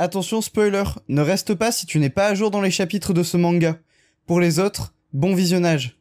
Attention spoiler, ne reste pas si tu n'es pas à jour dans les chapitres de ce manga. Pour les autres, bon visionnage.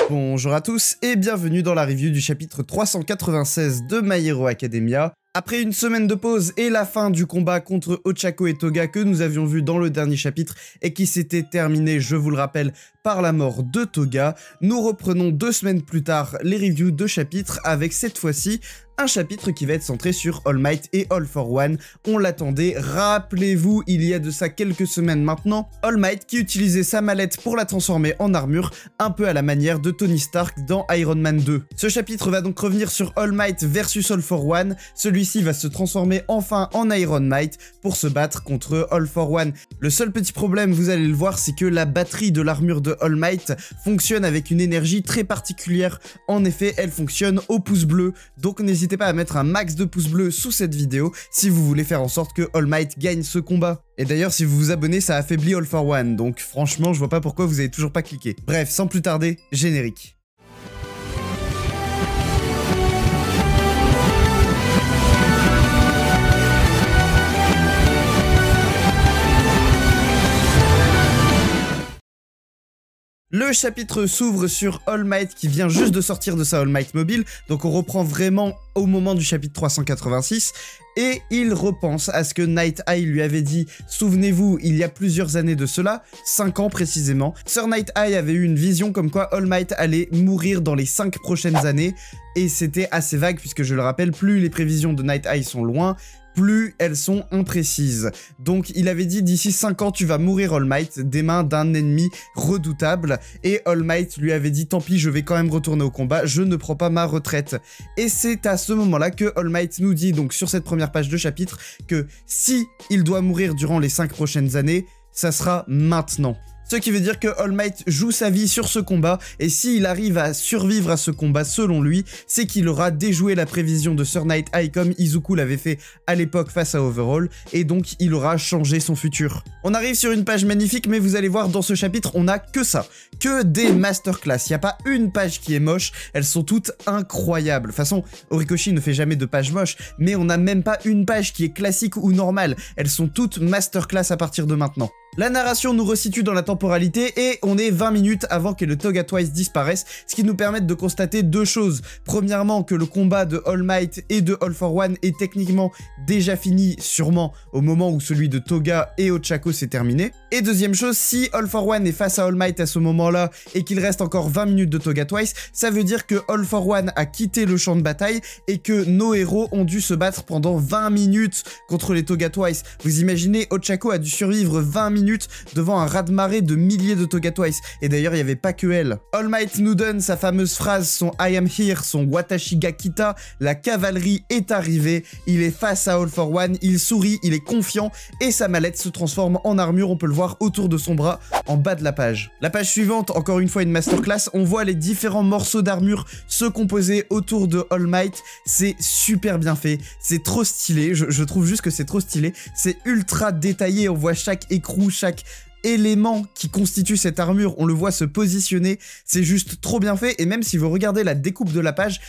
Bonjour à tous et bienvenue dans la review du chapitre 396 de My Hero Academia. Après une semaine de pause et la fin du combat contre Ochako et Toga que nous avions vu dans le dernier chapitre et qui s'était terminé, je vous le rappelle, par la mort de Toga, nous reprenons 2 semaines plus tard les reviews de chapitres avec cette fois-ci un chapitre qui va être centré sur All Might et All for One. On l'attendait, rappelez-vous, il y a de ça quelques semaines maintenant, All Might qui utilisait sa mallette pour la transformer en armure, un peu à la manière de Tony Stark dans Iron Man 2. Ce chapitre va donc revenir sur All Might versus All for One, celui-ci va se transformer enfin en Iron Might pour se battre contre All for One. Le seul petit problème, vous allez le voir, c'est que la batterie de l'armure de All Might fonctionne avec une énergie très particulière. En effet, elle fonctionne au pouce bleu, donc n'hésitez pas à mettre un max de pouces bleus sous cette vidéo si vous voulez faire en sorte que All Might gagne ce combat. Et d'ailleurs, si vous vous abonnez, ça affaiblit All for One, donc franchement, je vois pas pourquoi vous avez toujours pas cliqué. Bref, sans plus tarder, générique. Le chapitre s'ouvre sur All Might qui vient juste de sortir de sa All Might mobile, donc on reprend vraiment au moment du chapitre 386, et il repense à ce que Night Eye lui avait dit, souvenez-vous, il y a plusieurs années de cela, 5 ans précisément, Sir Night Eye avait eu une vision comme quoi All Might allait mourir dans les 5 prochaines années, et c'était assez vague puisque je le rappelle, plus les prévisions de Night Eye sont loin, plus elles sont imprécises. Donc il avait dit d'ici 5 ans tu vas mourir All Might des mains d'un ennemi redoutable, et All Might lui avait dit tant pis, je vais quand même retourner au combat, je ne prends pas ma retraite. Et c'est à ce moment là que All Might nous dit donc sur cette première page de chapitre que si il doit mourir durant les 5 prochaines années, ça sera maintenant. Ce qui veut dire que All Might joue sa vie sur ce combat, et s'il arrive à survivre à ce combat selon lui, c'est qu'il aura déjoué la prévision de Sir Night Eye comme Izuku l'avait fait à l'époque face à Overhaul, et donc il aura changé son futur. On arrive sur une page magnifique, mais vous allez voir dans ce chapitre, on a que ça, que des masterclass. Il n'y a pas une page qui est moche, elles sont toutes incroyables. De toute façon, Horikoshi ne fait jamais de page moche, mais on n'a même pas une page qui est classique ou normale, elles sont toutes masterclass à partir de maintenant. La narration nous resitue dans la temporalité et on est 20 minutes avant que le Toga Twice disparaisse, ce qui nous permet de constater deux choses. Premièrement, que le combat de All Might et de All for One est techniquement déjà fini, sûrement au moment où celui de Toga et Ochako s'est terminé. Et deuxième chose, si All for One est face à All Might à ce moment-là et qu'il reste encore 20 minutes de Toga Twice, ça veut dire que All for One a quitté le champ de bataille et que nos héros ont dû se battre pendant 20 minutes contre les Toga Twice. Vous imaginez, Ochako a dû survivre 20 minutes devant un raz-de-marée de milliers de Toga Twice. Et d'ailleurs, il n'y avait pas que elle. All Might nous donne sa fameuse phrase, son I am here, son Watashi ga kita, la cavalerie est arrivée, il est face à All for One, il sourit, il est confiant, et sa mallette se transforme en armure, on peut le voir autour de son bras, en bas de la page. La page suivante, encore une fois une masterclass, on voit les différents morceaux d'armure se composer autour de All Might, c'est super bien fait, c'est trop stylé, je trouve juste que c'est trop stylé, c'est ultra détaillé, on voit chaque écrou, chaque élément qui constitue cette armure, on le voit se positionner, c'est juste trop bien fait. Et même si vous regardez la découpe de la page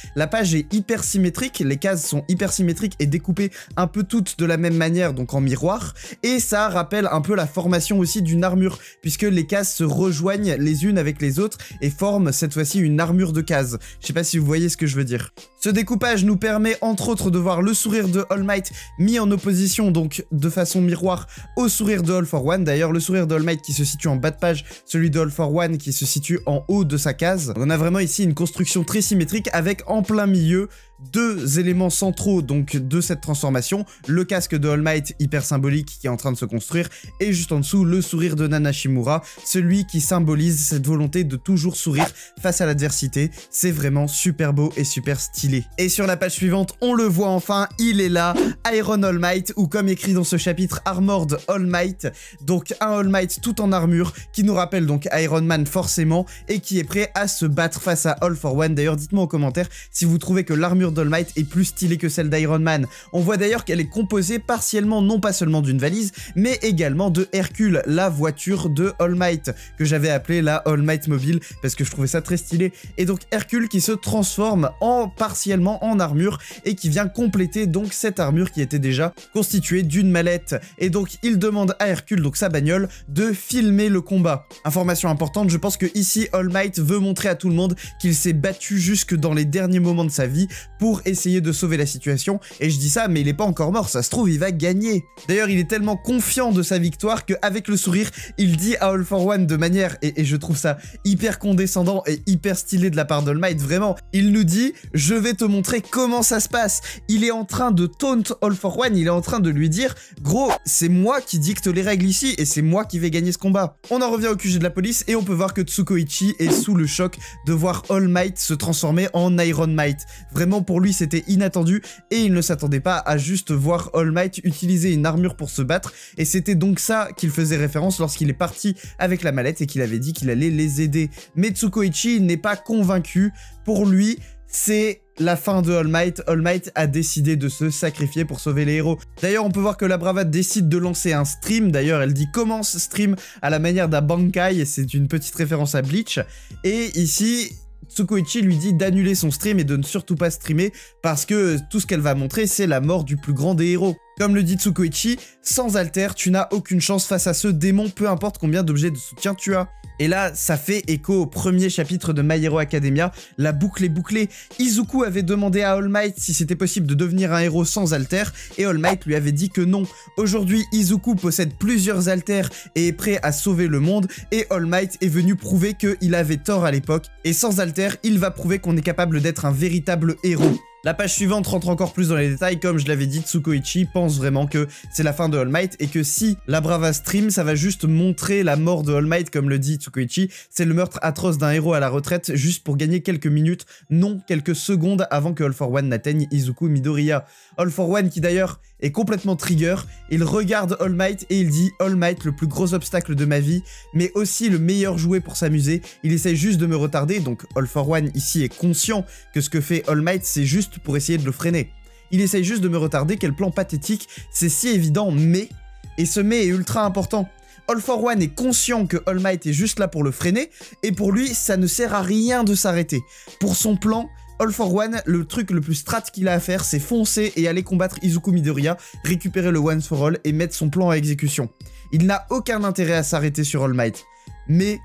est hyper symétrique, les cases sont hyper symétriques et découpées un peu toutes de la même manière, donc en miroir, et ça rappelle un peu la formation aussi d'une armure, puisque les cases se rejoignent les unes avec les autres et forment cette fois-ci une armure de cases. Je sais pas si vous voyez ce que je veux dire. Ce découpage nous permet entre autres de voir le sourire de All Might mis en opposition, donc de façon miroir, au sourire de All for One. D'ailleurs, le sourire de All Might qui se situe en bas de page, celui de All for One qui se situe en haut de sa case. On a vraiment ici une construction très symétrique avec en plein milieu deux éléments centraux donc de cette transformation, le casque de All Might hyper symbolique qui est en train de se construire, et juste en dessous le sourire de Nana Shimura, celui qui symbolise cette volonté de toujours sourire face à l'adversité. C'est vraiment super beau et super stylé. Et sur la page suivante, on le voit enfin, il est là, Iron All Might, ou comme écrit dans ce chapitre, Armored All Might, donc un All Might tout en armure, qui nous rappelle donc Iron Man forcément, et qui est prêt à se battre face à All for One. D'ailleurs, dites-moi en commentaire si vous trouvez que l'armure l'armure d'All Might est plus stylée que celle d'Iron Man. On voit d'ailleurs qu'elle est composée partiellement non pas seulement d'une valise, mais également de Hercule, la voiture de All Might, que j'avais appelée la All Might Mobile, parce que je trouvais ça très stylé. Et donc Hercule qui se transforme partiellement en armure, et qui vient compléter donc cette armure qui était déjà constituée d'une mallette. Et donc il demande à Hercule, donc sa bagnole, de filmer le combat. Information importante, je pense que ici All Might veut montrer à tout le monde qu'il s'est battu jusque dans les derniers moments de sa vie pour essayer de sauver la situation. Et je dis ça, mais il est pas encore mort, ça se trouve il va gagner. D'ailleurs il est tellement confiant de sa victoire qu'avec le sourire, il dit à All for One de manière, et je trouve ça hyper condescendant et hyper stylé de la part d'All Might, vraiment, il nous dit « Je vais te montrer comment ça se passe ». Il est en train de taunt All for One, il est en train de lui dire « Gros, c'est moi qui dicte les règles ici et c'est moi qui vais gagner ce combat ». On en revient au QG de la police et on peut voir que Tsukoichi est sous le choc de voir All Might se transformer en Iron Might. Vraiment pour lui c'était inattendu et il ne s'attendait pas à juste voir All Might utiliser une armure pour se battre, et c'était donc ça qu'il faisait référence lorsqu'il est parti avec la mallette et qu'il avait dit qu'il allait les aider. Mais Tsukoichi n'est pas convaincu, pour lui c'est la fin de All Might. All Might a décidé de se sacrifier pour sauver les héros. D'ailleurs, on peut voir que la Bravade décide de lancer un stream. D'ailleurs, elle dit commence stream à la manière d'un Bankai, et c'est une petite référence à Bleach. Et ici, Tsukoichi lui dit d'annuler son stream et de ne surtout pas streamer parce que tout ce qu'elle va montrer, c'est la mort du plus grand des héros. Comme le dit Tsukoichi, sans alter, tu n'as aucune chance face à ce démon, peu importe combien d'objets de soutien tu as. Et là, ça fait écho au premier chapitre de My Hero Academia, la boucle est bouclée. Izuku avait demandé à All Might si c'était possible de devenir un héros sans alter, et All Might lui avait dit que non. Aujourd'hui, Izuku possède plusieurs alters et est prêt à sauver le monde, et All Might est venu prouver qu'il avait tort à l'époque, et sans alter, il va prouver qu'on est capable d'être un véritable héros. La page suivante rentre encore plus dans les détails, comme je l'avais dit, Tsukoichi pense vraiment que c'est la fin de All Might et que si la Brava stream, ça va juste montrer la mort de All Might, comme le dit Tsukoichi, c'est le meurtre atroce d'un héros à la retraite juste pour gagner quelques minutes, non quelques secondes avant que All for One n'atteigne Izuku Midoriya. All for One qui d'ailleurs est complètement trigger, il regarde All Might et il dit « All Might, le plus gros obstacle de ma vie, mais aussi le meilleur jouet pour s'amuser, il essaye juste de me retarder », donc All for One ici est conscient que ce que fait All Might c'est juste pour essayer de le freiner. Il essaye juste de me retarder, quel plan pathétique, c'est si évident, mais... Et ce mais est ultra important. All for One est conscient que All Might est juste là pour le freiner, et pour lui, ça ne sert à rien de s'arrêter. Pour son plan, All for One, le truc le plus strat qu'il a à faire, c'est foncer et aller combattre Izuku Midoriya, récupérer le Once for All et mettre son plan à exécution. Il n'a aucun intérêt à s'arrêter sur All Might. Mais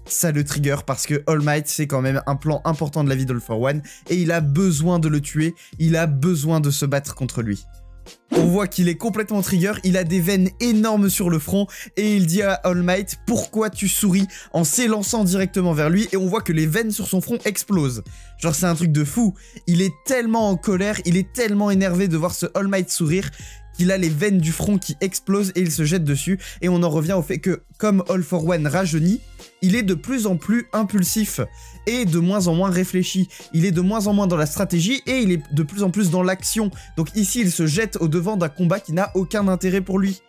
ça le trigger parce que All Might, c'est quand même un plan important de la vie d'All for One, et il a besoin de le tuer, il a besoin de se battre contre lui. On voit qu'il est complètement trigger, il a des veines énormes sur le front et il dit à All Might « Pourquoi tu souris ?» en s'élançant directement vers lui, et on voit que les veines sur son front explosent. Genre c'est un truc de fou, il est tellement en colère, il est tellement énervé de voir ce All Might sourire qu'il a les veines du front qui explosent et il se jette dessus, et on en revient au fait que comme All for One rajeunit, il est de plus en plus impulsif et de moins en moins réfléchi. Il est de moins en moins dans la stratégie et il est de plus en plus dans l'action. Donc ici, il se jette au devant d'un combat qui n'a aucun intérêt pour lui.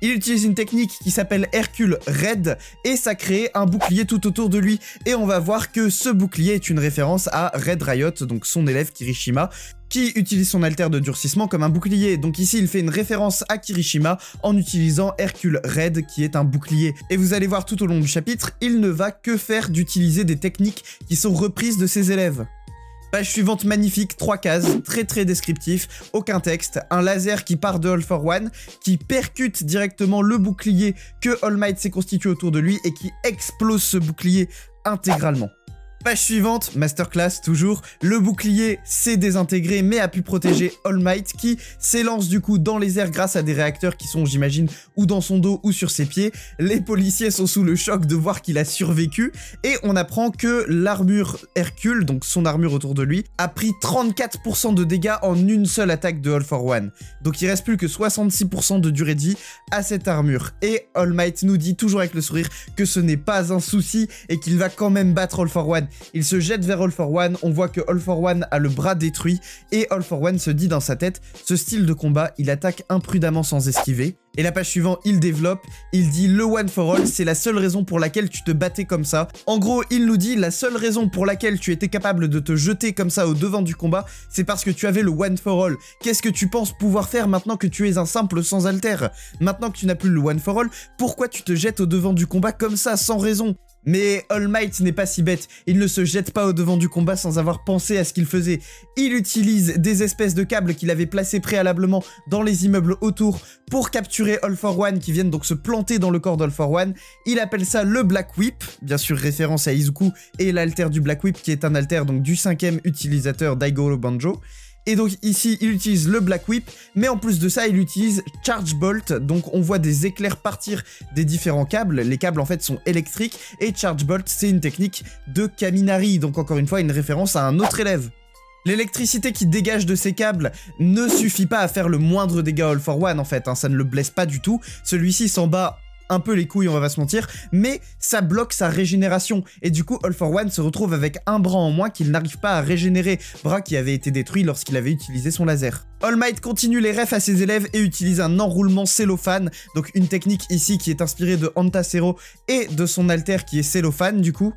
Il utilise une technique qui s'appelle Hercule Red et ça crée un bouclier tout autour de lui. Et on va voir que ce bouclier est une référence à Red Riot, donc son élève Kirishima, qui utilise son alter de durcissement comme un bouclier. Donc ici, il fait une référence à Kirishima en utilisant Hercule Red, qui est un bouclier. Et vous allez voir tout au long du chapitre, il ne va que faire d'utiliser des techniques qui sont reprises de ses élèves. Page suivante magnifique, 3 cases, très descriptif, aucun texte, un laser qui part de All for One, qui percute directement le bouclier que All Might s'est constitué autour de lui et qui explose ce bouclier intégralement. Page suivante, masterclass toujours, le bouclier s'est désintégré mais a pu protéger All Might qui s'élance du coup dans les airs grâce à des réacteurs qui sont, j'imagine, ou dans son dos ou sur ses pieds. Les policiers sont sous le choc de voir qu'il a survécu et on apprend que l'armure Hercule, donc son armure autour de lui, a pris 34% de dégâts en une seule attaque de All for One. Donc il reste plus que 66% de durée de vie à cette armure. Et All Might nous dit toujours avec le sourire que ce n'est pas un souci et qu'il va quand même battre All for One. Il se jette vers All for One, on voit que All for One a le bras détruit et All for One se dit dans sa tête, ce style de combat, il attaque imprudemment sans esquiver. Et la page suivante, il développe, il dit le one for all, c'est la seule raison pour laquelle tu te battais comme ça. En gros, il nous dit la seule raison pour laquelle tu étais capable de te jeter comme ça au devant du combat, c'est parce que tu avais le one for all. Qu'est-ce que tu penses pouvoir faire maintenant que tu es un simple sans alter? Maintenant que tu n'as plus le one for all, pourquoi tu te jettes au devant du combat comme ça, sans raison? Mais All Might n'est pas si bête, il ne se jette pas au devant du combat sans avoir pensé à ce qu'il faisait. Il utilise des espèces de câbles qu'il avait placés préalablement dans les immeubles autour pour capturer All for One qui viennent donc se planter dans le corps d'All for One. Il appelle ça le Black Whip, bien sûr référence à Izuku et l'alter du Black Whip qui est un alter donc du 5e utilisateur d'Aigoro Banjo. Et donc ici, il utilise le Black Whip, mais en plus de ça, il utilise Charge Bolt. Donc on voit des éclairs partir des différents câbles. Les câbles en fait sont électriques et Charge Bolt, c'est une technique de Kaminari. Donc encore une fois, une référence à un autre élève. L'électricité qui dégage de ces câbles ne suffit pas à faire le moindre dégât à All for One en fait, hein, ça ne le blesse pas du tout. Celui-ci s'en bat un peu les couilles, on va pas se mentir, mais ça bloque sa régénération. Et du coup, All for One se retrouve avec un bras en moins qu'il n'arrive pas à régénérer, bras qui avait été détruit lorsqu'il avait utilisé son laser. All Might continue les refs à ses élèves et utilise un enroulement cellophane, donc une technique ici qui est inspirée de Antasero et de son alter qui est cellophane du coup.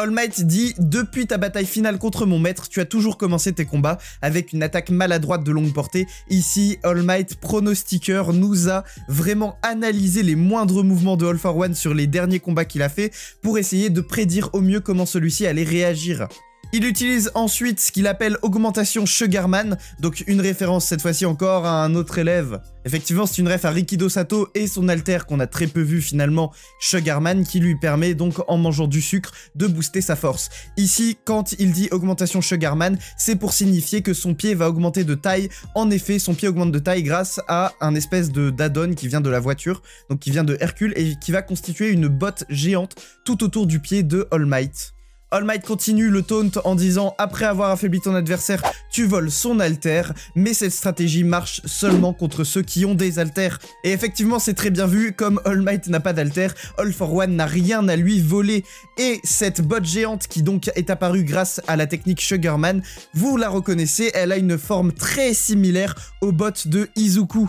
All Might dit « Depuis ta bataille finale contre mon maître, tu as toujours commencé tes combats avec une attaque maladroite de longue portée. » Ici, All Might, pronostiqueur, nous a vraiment analysé les moindres mouvements de All for One sur les derniers combats qu'il a fait pour essayer de prédire au mieux comment celui-ci allait réagir. Il utilise ensuite ce qu'il appelle augmentation Sugarman, donc une référence cette fois-ci encore à un autre élève. Effectivement, c'est une ref à Rikido Sato et son alter qu'on a très peu vu finalement, Sugarman, qui lui permet donc en mangeant du sucre de booster sa force. Ici, quand il dit augmentation Sugarman, c'est pour signifier que son pied va augmenter de taille. En effet, son pied augmente de taille grâce à un espèce de d'addon qui vient de la voiture, donc qui vient de Hercule et qui va constituer une botte géante tout autour du pied de All Might. All Might continue le taunt en disant « Après avoir affaibli ton adversaire, tu voles son alter, mais cette stratégie marche seulement contre ceux qui ont des alters. » Et effectivement, c'est très bien vu, comme All Might n'a pas d'alter, All for One n'a rien à lui voler. Et cette botte géante qui donc est apparue grâce à la technique Sugarman, vous la reconnaissez, elle a une forme très similaire aux bottes de Izuku.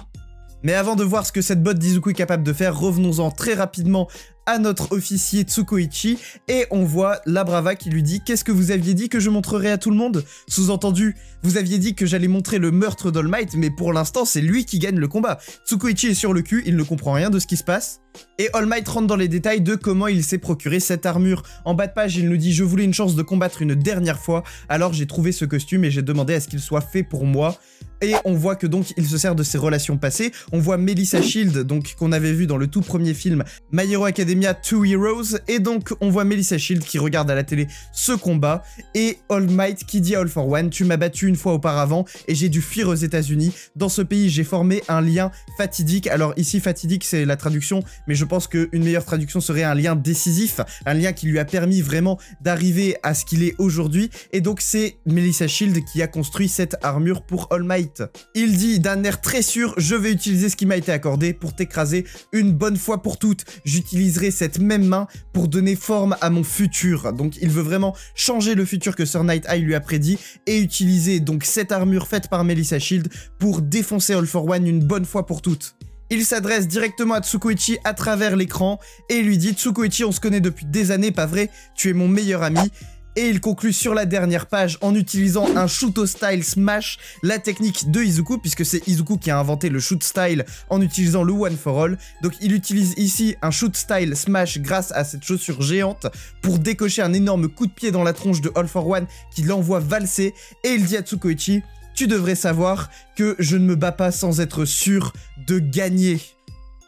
Mais avant de voir ce que cette botte d'Izuku est capable de faire, revenons-en très rapidement à notre officier Tsukoichi et on voit la Brava qui lui dit « Qu'est-ce que vous aviez dit que je montrerais à tout le monde ?» Sous-entendu, vous aviez dit que j'allais montrer le meurtre d'All Might, mais pour l'instant c'est lui qui gagne le combat. Tsukoichi est sur le cul, il ne comprend rien de ce qui se passe. Et All Might rentre dans les détails de comment il s'est procuré cette armure. En bas de page, il nous dit « Je voulais une chance de combattre une dernière fois, alors j'ai trouvé ce costume et j'ai demandé à ce qu'il soit fait pour moi. » Et on voit que donc il se sert de ses relations passées. On voit Melissa Shield, donc qu'on avait vu dans le tout premier film My Hero Academia 2 Heroes. Et donc on voit Melissa Shield qui regarde à la télé ce combat. Et All Might qui dit à All for One « Tu m'as battu une fois auparavant et j'ai dû fuir aux États-Unis. Dans ce pays, j'ai formé un lien fatidique. » Alors ici, fatidique, c'est la traduction, mais je pense qu'une meilleure traduction serait un lien décisif. Un lien qui lui a permis vraiment d'arriver à ce qu'il est aujourd'hui. Et donc c'est Melissa Shield qui a construit cette armure pour All Might. Il dit d'un air très sûr « Je vais utiliser ce qui m'a été accordé pour t'écraser une bonne fois pour toutes. J'utiliserai cette même main pour donner forme à mon futur. » Donc il veut vraiment changer le futur que Sir Night Eye lui a prédit et utiliser donc cette armure faite par Melissa Shield pour défoncer All for One une bonne fois pour toutes. Il s'adresse directement à Tsukoichi à travers l'écran et lui dit « Tsukoichi, on se connaît depuis des années, pas vrai? Tu es mon meilleur ami. » Et il conclut sur la dernière page en utilisant un Shuto Style Smash, la technique de Izuku, puisque c'est Izuku qui a inventé le Shoot Style en utilisant le One for All. Donc il utilise ici un Shoot Style Smash grâce à cette chaussure géante pour décocher un énorme coup de pied dans la tronche de All for One qui l'envoie valser. Et il dit à Tsukoichi « Tu devrais savoir que je ne me bats pas sans être sûr de gagner. »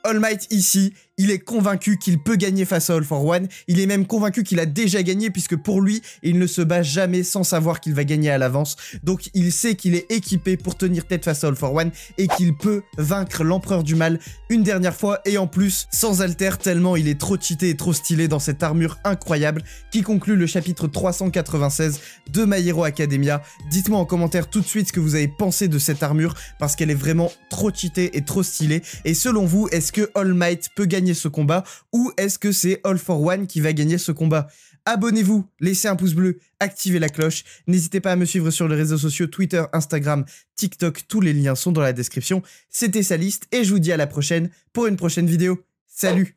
All Might ici, il est convaincu qu'il peut gagner face à All for One, il est même convaincu qu'il a déjà gagné puisque pour lui, il ne se bat jamais sans savoir qu'il va gagner à l'avance. Donc il sait qu'il est équipé pour tenir tête face à All for One et qu'il peut vaincre l'empereur du mal une dernière fois et en plus sans alter tellement il est trop cheaté et trop stylé dans cette armure incroyable qui conclut le chapitre 396 de My Hero Academia. Dites-moi en commentaire tout de suite ce que vous avez pensé de cette armure parce qu'elle est vraiment trop cheatée et trop stylée. Et selon vous, est-ce que All Might peut gagner ce combat ou est-ce que c'est All for One qui va gagner ce combat? abonnez-vous, laissez un pouce bleu, activez la cloche. N'hésitez pas à me suivre sur les réseaux sociaux Twitter, Instagram, TikTok, tous les liens sont dans la description. C'était Saliste et je vous dis à la prochaine pour une prochaine vidéo. Salut!